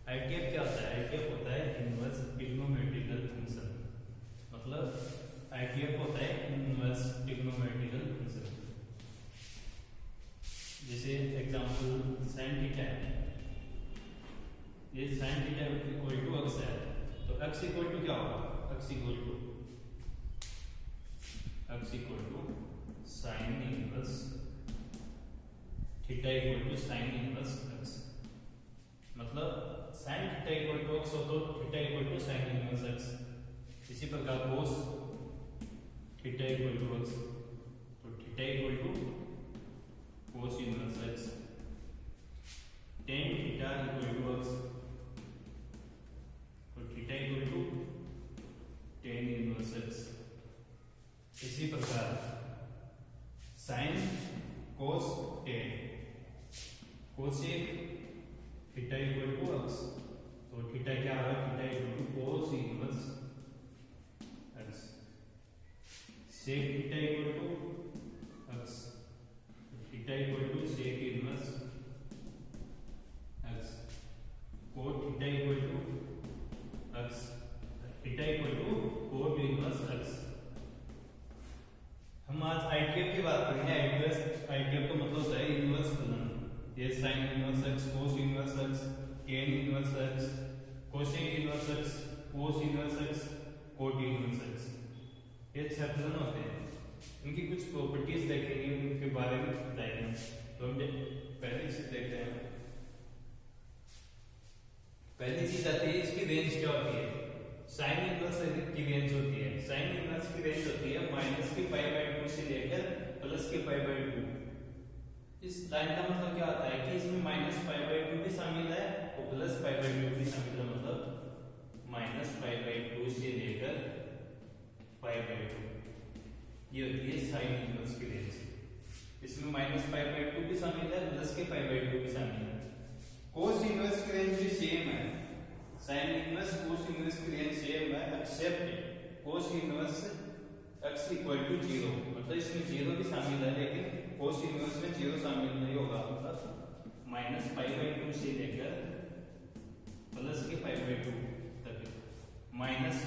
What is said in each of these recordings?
ITF क्या होता है? आईटीएफ होता है इनवर्स ट्रिग्नोमेट्रिकल फंक्शन। मतलब आईटीएफ होता है इनवर्स ट्रिग्नोमेट्रिकल फंक्शन। जैसे एग्जांपल sin थीटा है, ये sin theta equal to x है, तो x इक्वल टू क्या होगा? x equal to sin inverse theta equal to sin inverse x। मतलब sin theta equal to x हो तो theta equal to sin inverse x। इसी प्रकार cos theta equal to x तो theta equal to cos inverse x। tan theta equal to x तो theta equal to tan inverse x। इसी प्रकार sin cos tan cosec theta equal to x तो theta क्या है? Theta equal to cos inverse x। sec theta equal to x theta equal to sec inverse x। cot theta equal to x theta equal to cot inverse x। हम आज ITF की बात करेंगे। ITF का मतलब होता है इनवर्स फलन। ये sin inverse x, cos inverse x, tan inverse x, cosec inverse x, cos inverse x, cot inverse x, ये 6 फलन होते हैं। इनकी कुछ प्रॉपर्टीज देखेंगे, उनके बारे में बताएंगे। तो हम पहली चीज देखते हैं। पहली चीज आती है इसकी रेंज क्या होती है? sin इनवर्स की रेंज होती है, sin इनवर्स की रेंज होती है माइनस के पाई बाय 2 से लेकर प्लस के पाई बाय 2। इस लाइन का मतलब क्या होता है कि इसमें माइनस पाई बाय 2 भी शामिल है और प्लस पाई बाय 2 भी शामिल है। मतलब माइनस पाई बाय 2 से लेकर पाई बाय 2, ये होती है sin इनवर्स की रेंज। इसमें माइनस पाई बाय 2 भी शामिल है, प्लस के पाई बाय 2 भी शामिल है। cos इनवर्स की रेंज भी सेम है। sin इनवर्स cos इनवर्स की रेंज सेम है, except cos inverse x equal to 0। मतलब इसमें 0 भी शामिल है, लेकिन cos इनवर्स में 0 शामिल नहीं होगा। मतलब माइनस पाई बाय 2 से लेकर प्लस के पाई बाय 2 तक माइनस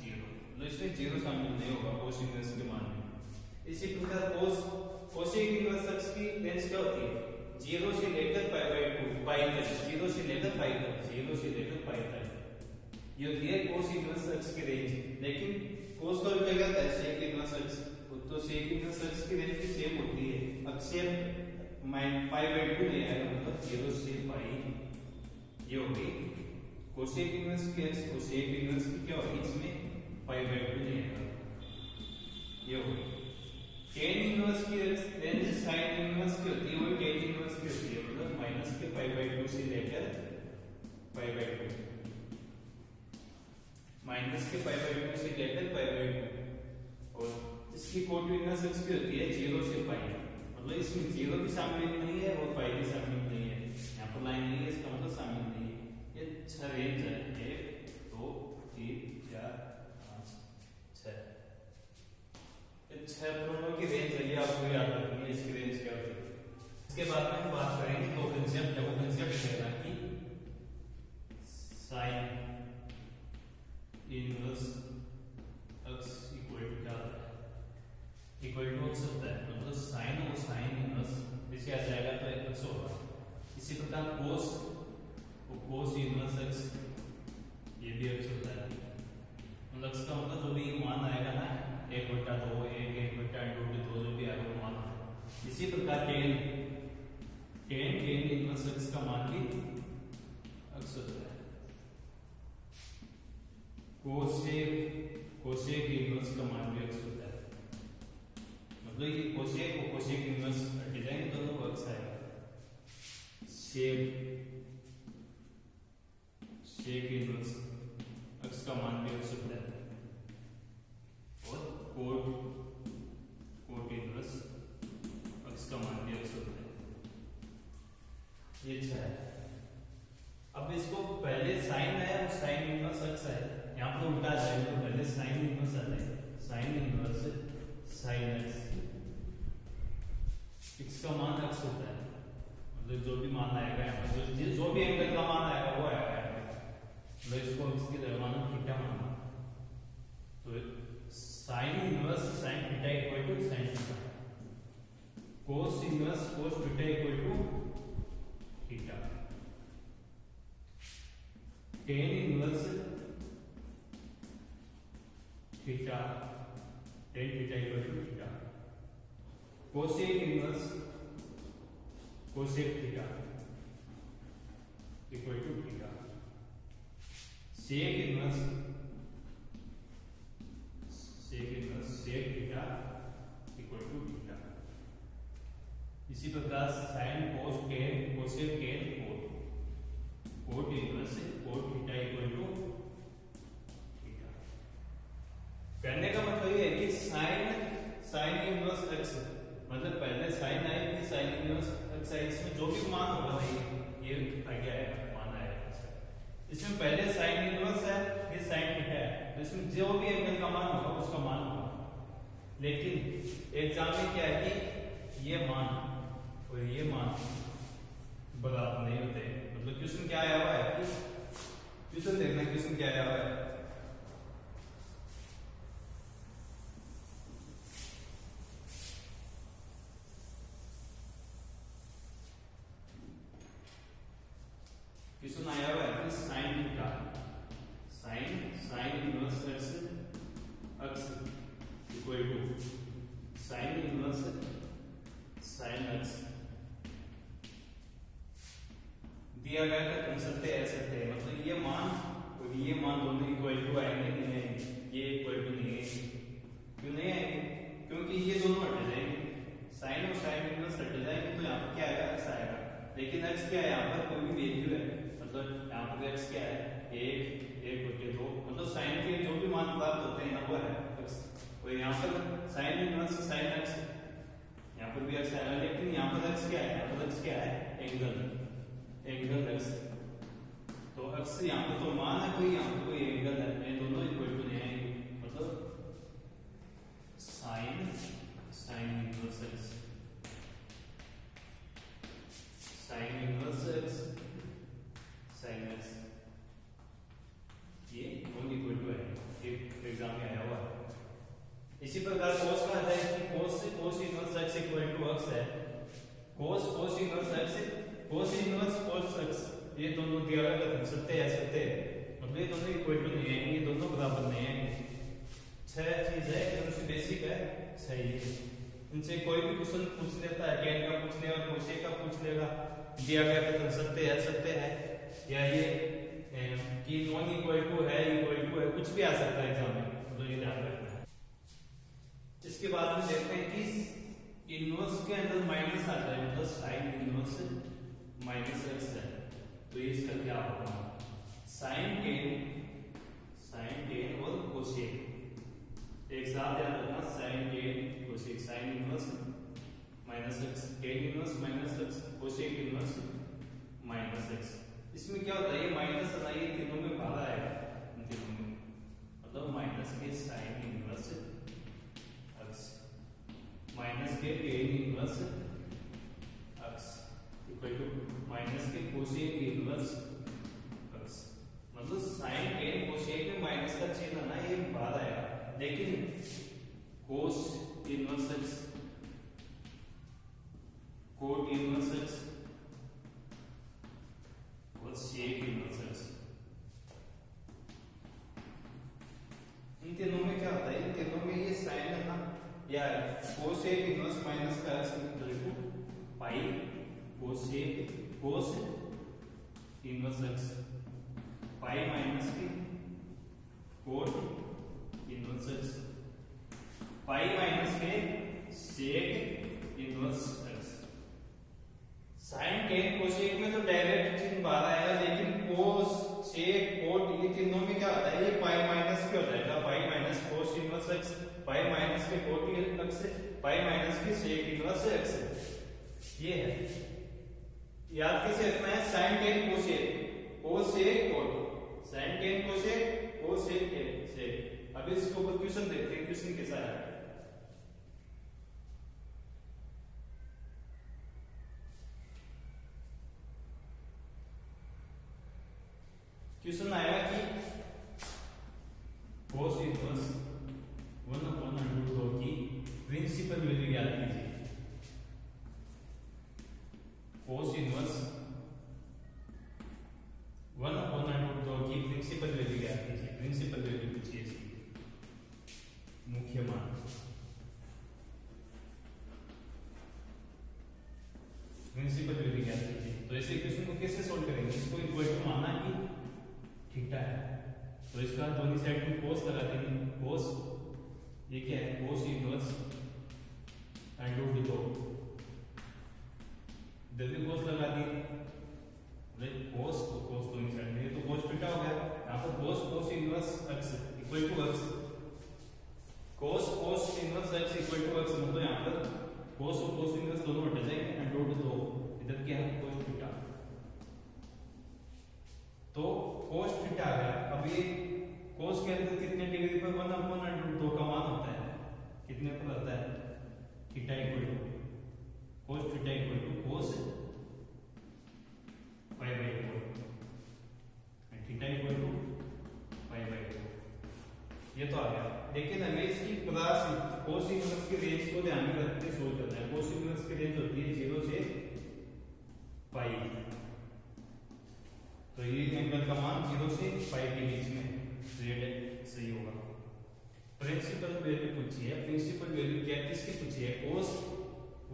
0, मतलब इसमें 0 शामिल नहीं होगा cos इनवर्स के मान में। इसी प्रकार cosec इनवर्स x की रेंज क्या होती है? 0 से लेकर पाई बाय 2 पाई तक, 0 से लेकर पाई तक, 0 से लेकर पाई तक, ये होती है cos इनवर्स x की रेंज। लेकिन cos का उल्टा क्या होता है? sec inverse x। तो sec इनवर्स x की रेंज भी सेम होती है, एक्सेप्ट पाई बाय 2 नहीं आएगा, मतलब 0 से पाई। ये होगी cosec इनवर्स की x, cosec इनवर्स की क्या होगी? इसमें पाई बाय 2 नहीं आएगा, ये होगी। tan इनवर्स की रेंज sin इनवर्स की होती है, वो tan इनवर्स की होती है, मतलब माइनस के पाई बाय 2 से लेकर पाई बाय 2, माइनस के पाई बाय 2 से लेकर पाई बाय 2। और इसकी cot इनवर्स x की होती है 0 से पाई, मतलब इसमें 0 भी शामिल नहीं है और पाई भी शामिल नहीं है। यहाँ पर लाइन नहीं है, इसका मतलब शामिल नहीं है। ये 6 रेंज है, 1 2 3 4 5 6, ये 6 फलनों की रेंज है। ये आपको याद रखनी है इसकी रेंज क्या होती है। इसके बाद में हम बात करेंगे दो कंसेप्ट है, वो कंसेप्ट है कि sin inverse x equal to क्या होता है? इक्वल टू x होता है, मतलब sin और sin इनवर्स इसे आ जाएगा तो x होगा। इसी प्रकार cos और cos इनवर्स x, ये भी x होता है। मतलब x का मतलब जो भी मान आएगा ना, 1/2 1/√2 जो भी आएगा वो मान है। इसी प्रकार tan इनवर्स x का मान भी x होता है। cosec इनवर्स का मान भी x होता है, मतलब ये cosec और cosec इनवर्स हट जाएंगे, दोनों x आएगा। sec इनवर्स x का मान भी x होता है, और cot इनवर्स x का मान भी x होता है। ये 6 है। अब इसको पहले sin है और sin इनवर्स x है, यहाँ पर उल्टा आ जाएगा। तो पहले sin इनवर्स आ जाएगा, sin इनवर्स sin x का मान x होता है, मतलब जो भी मान आएगा यहाँ पर, जो भी एंगल का मान आएगा वो आएगा। Tan inverse theta, tan theta equal to theta, cosec inverse cosec theta equal to theta, sec inverse sec theta equal to theta. इसी प्रकार sine cos tan cosec tan cot inverse cot theta equal to theta. कहने का मतलब ये है कि sign inverse x, मतलब पहले साइन आई फिर साइन इनवर्स x है, इसमें जो भी मान होगा भाई ये आगे आएगा, मान आएगा। इसमें पहले साइन इनवर्स है फिर साइन थीटा है, तो इसमें जो भी एंगल का मान होगा उसका मान होगा। लेकिन एग्जाम में क्या है कि ये मान और ये मान बराबर नहीं होते। मतलब क्वेश्चन क्या आया हुआ है कि क्वेश्चन देखना, क्वेश्चन क्या आया हुआ है। क्वेश्चन आया हुआ है कि sine theta sine inverse x equal to sine inverse sine x दिया गया था, कंसेप्ट ऐसे थे। मतलब ये मान और ये मान दोनों इक्वल टू आएंगे कि नहीं, ये इक्वल टू नहीं है। क्यों नहीं आएंगे? क्योंकि ये दोनों हट जाएंगे, साइन और साइन इनवर्स हट जाएंगे, तो यहाँ पर क्या आएगा x आएगा। लेकिन x क्या है, यहाँ पर कोई भी वैल्यू है, मतलब यहाँ पर x क्या है, एक बटे दो, मतलब साइन के जो भी मान प्राप्त होते हैं ना वो है x। और यहाँ पर साइन इनवर्स साइन x, यहाँ पर भी x आएगा, लेकिन यहाँ पर x क्या है, यहाँ पर x क्या है, एंगल x। तो x यहाँ पर तो मान है कोई, यहाँ पर कोई एंगल है, ये दोनों इक्वल टू नहीं आएंगे। मतलब sine inverse x sine x ये दोनों इक्वल टू है, एक एग्जाम में आया हुआ है। इसी प्रकार cos का आता है कि cos inverse x equal to x है, cos इनवर्स cos x, ये दोनों दिया गया था, सत्य है सत्य, मतलब ये दोनों इक्वल टू नहीं है, ये दोनों बराबर नहीं है। छह चीज है, एकदम से बेसिक है, सही है। इनसे कोई भी क्वेश्चन पूछ लेता है, टेन का पूछ लेगा, कोसेक का पूछ लेगा, दिया गया कथन सत्य है, या ये कि नॉन इक्वल टू है, कुछ भी आ सकता है एग्जाम में, तो ये ध्यान रखना है। इसके बाद में देखते हैं कि इनवर्स के अंदर माइनस आ जाए, मतलब साइन इनवर्स माइनस x है, तो इसका क्या होगा, साइन टेन और कोसेक एक साथ याद रखना, sine tan cosec, sine inverse minus x, tan inverse minus x, cosec inverse minus x। इसमें क्या होता है, ये माइनस है ना, ये तीनों में बाहर आएगा, इन तीनों में, मतलब माइनस के साइन इनवर्स x माइनस के tan inverse x equal to minus के कोसेक इनवर्स x। मतलब साइन टेन कोसेक में माइनस का चिन्ह ना ये बाहर आएगा, लेकिन cos inverse x cot inverse x और सेक इनवर्स x, इन तीनों में क्या होता है, इन तीनों में ये साइन है ना, या कोसेक इनवर्स माइनस का x equal to pi cos inverse x pi minus की cot inverse x pi minus के sec inverse x। Sine tan cosec में तो डायरेक्ट चिन्ह बाहर आएगा, लेकिन कोस सेक कोट ये तीनों में क्या होता है, ये पाई माइनस के हो जाएगा, pi minus cos inverse x, pi minus के कोट x, पाई माइनस के सेक इनवर्स x। ये है, याद कैसे रखना है, sine tan cosec cot, sine tan cosec cosec sec. अब इसके ऊपर क्वेश्चन देखते हैं, क्वेश्चन कैसा है। क्वेश्चन आएगा कि cos इनवर्स 1/√2 की प्रिंसिपल वैल्यू ज्ञात कीजिए। cos इनवर्स 1/√2 की प्रिंसिपल वैल्यू ज्ञात कीजिए, प्रिंसिपल वैल्यू पूछिए इसकी, मुख्य मान, प्रिंसिपल वैल्यू ज्ञात कीजिए। तो ऐसे इक्वेशन को कैसे सोल्व करेंगे, इसको इक्वल टू माना कि थीटा है, तो इसका दोनों साइड में cos लगा देंगे, cos ये क्या है, cos इनवर्स √2, इधर भी cos लगा दिए, cos तो cos दोनों साइड में, तो cos थीटा हो गया, यहाँ पर cos inverse x equal to x, cos inverse x equal to x, मतलब यहाँ पर cos और cos इनवर्स दोनों हट जाएंगे, √2 इधर क्या है cos थीटा, तो cos थीटा आ गया। अब ये cos के अंदर कितने डिग्री पर 1/√2 का मान होता है, कितने पर आता है, theta equal to cos theta equal to cos π/4 and theta equal to π/4, ये तो आ गया। लेकिन हमें इसकी क्लास cos इनवर्स की रेंज को ध्यान में रखते सोल्व करना है। cos इनवर्स की रेंज होती है 0 से पाई, तो ये एंगल का मान 0 से पाई के बीच में, z सही होगा। प्रिंसिपल वैल्यू पूछी है, प्रिंसिपल वैल्यू क्या है, किसकी पूछी है, cos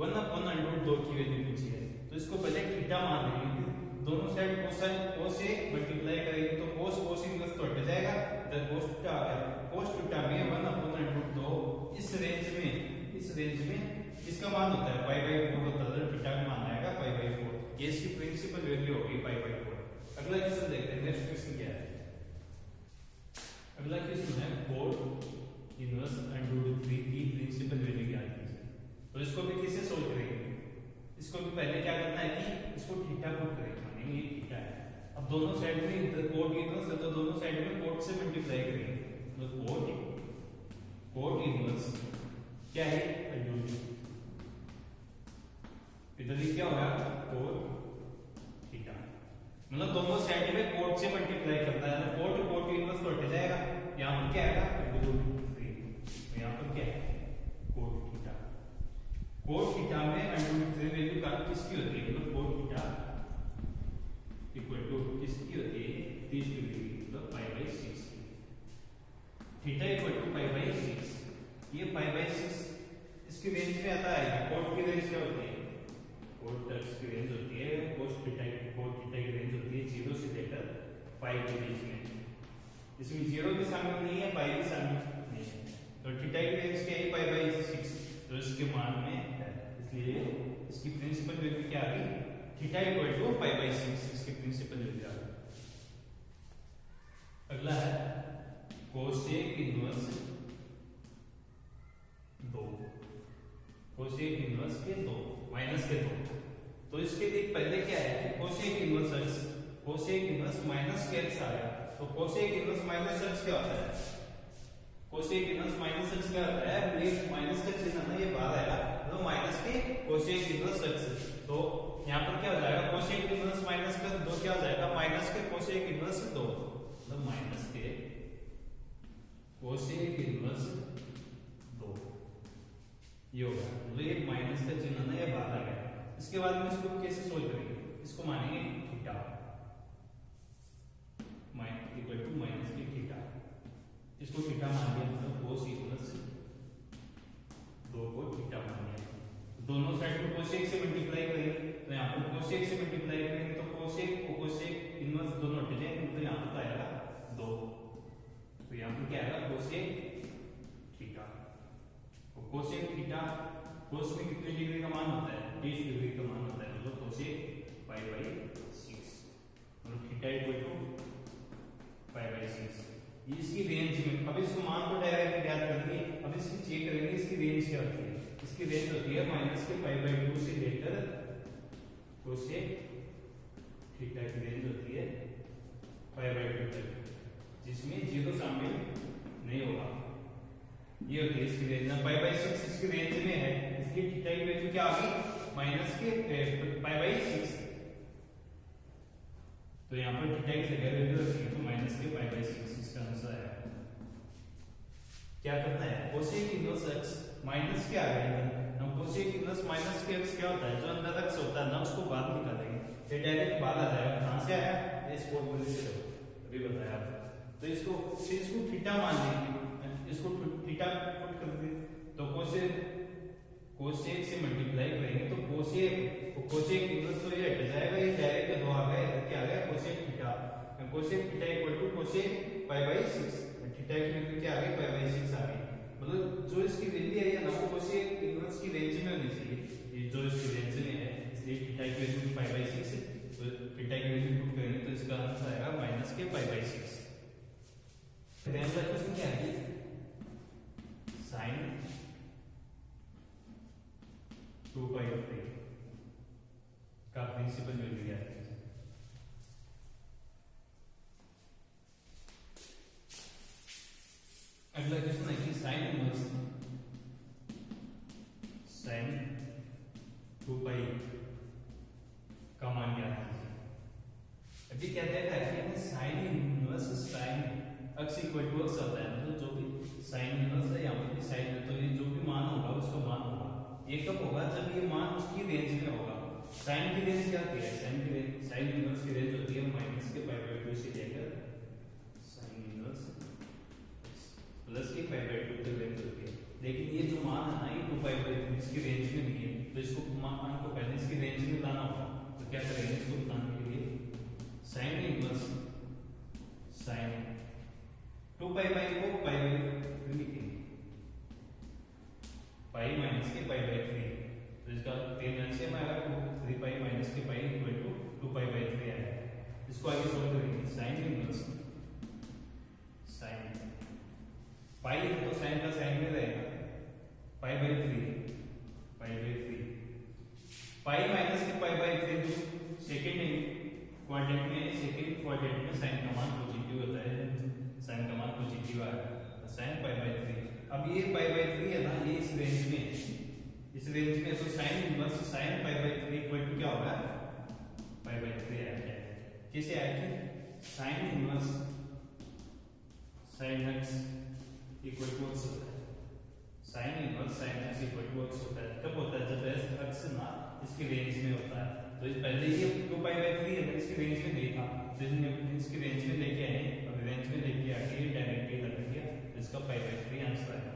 1/√2 की वैल्यू पूछी है, तो इसको पहले थीटा मान लेंगे, दोनों साइड cos से मल्टीप्लाई करेंगे तो cos इनवर्स तो हट जाएगा, इधर cos थीटा आ गया, cos थीटा में 1/√2 इस रेंज में इसका मान होता है π/4 होता है, थीटा का मान आएगा π/4, ये इसकी प्रिंसिपल वैल्यू होगी π/4। अगला क्वेश्चन देखते हैं, नेक्स्ट क्वेश्चन क्या है, अगला क्वेश्चन है cos इनवर्स √3 की प्रिंसिपल वैल्यू ज्ञात कीजिए। तो इसको भी कैसे सोल्व करेंगे, इसको भी पहले क्या करना है कि इसको थीटा पुट करेंगे, मानेंगे ये थीटा है, अब दोनों साइड में इधर cot इनवर्स है तो दोनों साइड में cot से मल्टीप्लाई करेंगे, तो cot इनवर्स क्या है, इधर भी क्या होगा cot थीटा, मतलब दोनों साइड में cot से मल्टीप्लाई करता है, cot इनवर्स तो हट जाएगा, यहाँ पर क्या आएगा √3, तो यहाँ पर क्या है cot थीटा में √3 वैल्यू का किसकी होती है, मतलब cot थीटा इक्वल टू किसकी होती है 30 डिग्री, मतलब π/6, थीटा इक्वल टू π/6, ये π/6 इसकी रेंज में आता है, cot की रेंज क्या होती है, cot की रेंज होती है, cot थीटा की रेंज होती है 0 से लेकर पाई के बीच में, इसमें 0 भी शामिल नहीं है, पाई भी शामिल नहीं है, तो थीटा की रेंज क्या है π/6, तो इसके मान में है, इसलिए इसकी प्रिंसिपल वैल्यू क्या आ गई, थीटा इक्वल टू π/6, इसकी प्रिंसिपल वैल्यू आ गई। अगला है कोसेक इनवर्स 2, कोसेक इनवर्स के 2 माइनस के 2, तो इसके लिए पहले क्या है कि कोसेक इनवर्स माइनस के x आया, तो कोसेक इनवर्स माइनस x क्या होता है, कोसेक इनवर्स माइनस x क्या होता है, ये माइनस का चिन्ह ना ये बाहर आएगा, तो माइनस के कोसेक इनवर्स x, तो यहाँ पर क्या हो जाएगा कोसेक इनवर्स माइनस का 2 क्या हो जाएगा, माइनस के कोसेक इनवर्स 2, मतलब माइनस के कोसेक इनवर्स 2, ये होगा, तो ये माइनस का चिन्ह ना ये बाहर आ गया। इसके बाद में इसको कैसे सोल्व करेंगे, इसको मानेंगे थीटा इक्वल टू माइनस के थीटा, इसको थीटा मान लिया, मतलब cos इनवर्स 2 को थीटा मान लिया, दोनों साइड में कोसेक से मल्टीप्लाई करेंगे, तो यहाँ पर कोसेक से मल्टीप्लाई करेंगे तो कोसेक और कोसेक इनवर्स दोनों हट जाएंगे, तो यहाँ पर आएगा 2, तो यहाँ पर क्या आएगा कोसेक थीटा, और कोसेक थीटा कोस में कितने डिग्री का मान होता है, 30 डिग्री का मान होता है, मतलब कोसेक π/6, मतलब थीटा इक्वल टू π/6, ये इसकी रेंज में, अब इसको मान तो डायरेक्ट ज्ञात कर दिए, अब इसकी चेक करेंगे इसकी रेंज क्या होती है, इसकी रेंज होती है माइनस के π/2 से लेकर कोसेक थीटा की रेंज होती है π/2 तक, जिसमें 0 शामिल नहीं होगा, ये होती है इसकी रेंज, π/6 इसकी रेंज में है, इसलिए थीटा की वैल्यू क्या आ गई माइनस के π/6, तो यहाँ पर थीटा की जगह वैल्यू रखी है तो माइनस के π/6, इसका आंसर है। क्या करना है, कोसेक इनवर्स x माइनस क्या आ गया, हम कोसेक इनवर्स माइनस के x क्या होता है, जो अंदर x होता है ना उसको बाहर निकालेंगे, ये डायरेक्ट बाहर आ जाएगा, कहां से आया, इस फॉर्मूले से, अभी बताया आपको, तो इसको थीटा मान लेंगे, इसको थीटा पुट कर दे तो कोसेक से मल्टीप्लाई करेंगे तो कोसेक इनवर्स तो ये हट जाएगा, ये डायरेक्ट दो आ गया, इधर क्या आ गया cosec theta equal to cosec pi by 6, theta की वैल्यू क्या आ गई पाई बाई 6 आ गई। मतलब जो इसकी वैल्यू है ना वो कोसेक इनवर्स की रेंज में होनी चाहिए, ये जो इसकी रेंज में है, इसलिए थीटा की वैल्यू पाई बाई 6 तो थीटा की वैल्यू पुट करेंगे तो इसका आंसर आएगा माइनस के पाई बाई 6। रेंज क्वेश्चन क्या है sin 2 पाई ऑफ 3 का प्रिंसिपल वैल्यू क्या है। अगला क्वेश्चन है कि sin इनवर्स sin 2 पाई का मान क्या है। अभी कहते हैं कि sin inverse sin x equal to x होता है, मतलब जो भी sin इनवर्स है यहाँ पे sin है तो ये जो भी मान होगा उसका मान होगा, ये कब होगा जब ये मान उसकी रेंज में होगा। sin की रेंज क्या होती है, sin इनवर्स की रेंज होती है माइनस के पाई बाई 2 से लेकर sin इनवर्स प्लस के पाई बाई 2 की रेंज होती है। लेकिन ये जो मान है ना ये 2 पाई बाई 2 इसकी रेंज में नहीं है, तो इसको मान को पहले इसकी रेंज में लाना होगा। तो क्या करेंगे इसको बताने के लिए sin inverse sin 2 pi by को पाई बाई 3 लिखेंगे, पाई माइनस के पाई बाई 3, तो इसका 3 एलसीएम आएगा 3 पाई माइनस के pi equal to 2 pi by 3 आएगा। इसको आगे सॉल्व करेंगे sin इनवर्स sin पाई है तो sin का साइन में रहेगा पाई बाई 3 पाई माइनस के पाई बाई 3 सेकंड क्वाड्रेंट में sin का मान पॉजिटिव होता है, sin का मान पॉजिटिव आएगा तो sin पाई बाई 3। अब ये पाई बाई 3 है ना ये इस रेंज में तो sin inverse sin pi by 3 equal to क्या होगा पाई बाई 3 आएगा। कैसे आएगी sin inverse sin x equal to x होता है, sin inverse sin x equal to x होता है, कब होता है जब x ना इसकी रेंज में होता है। तो इस पहले ये 2 पाई बाई 3 है इसकी रेंज में नहीं था, तो इसकी रेंज में लेके आए, अब रेंज में लेके आके डायरेक्टली लगा दिया, इसका पाई बाई 3 आंसर आएगा।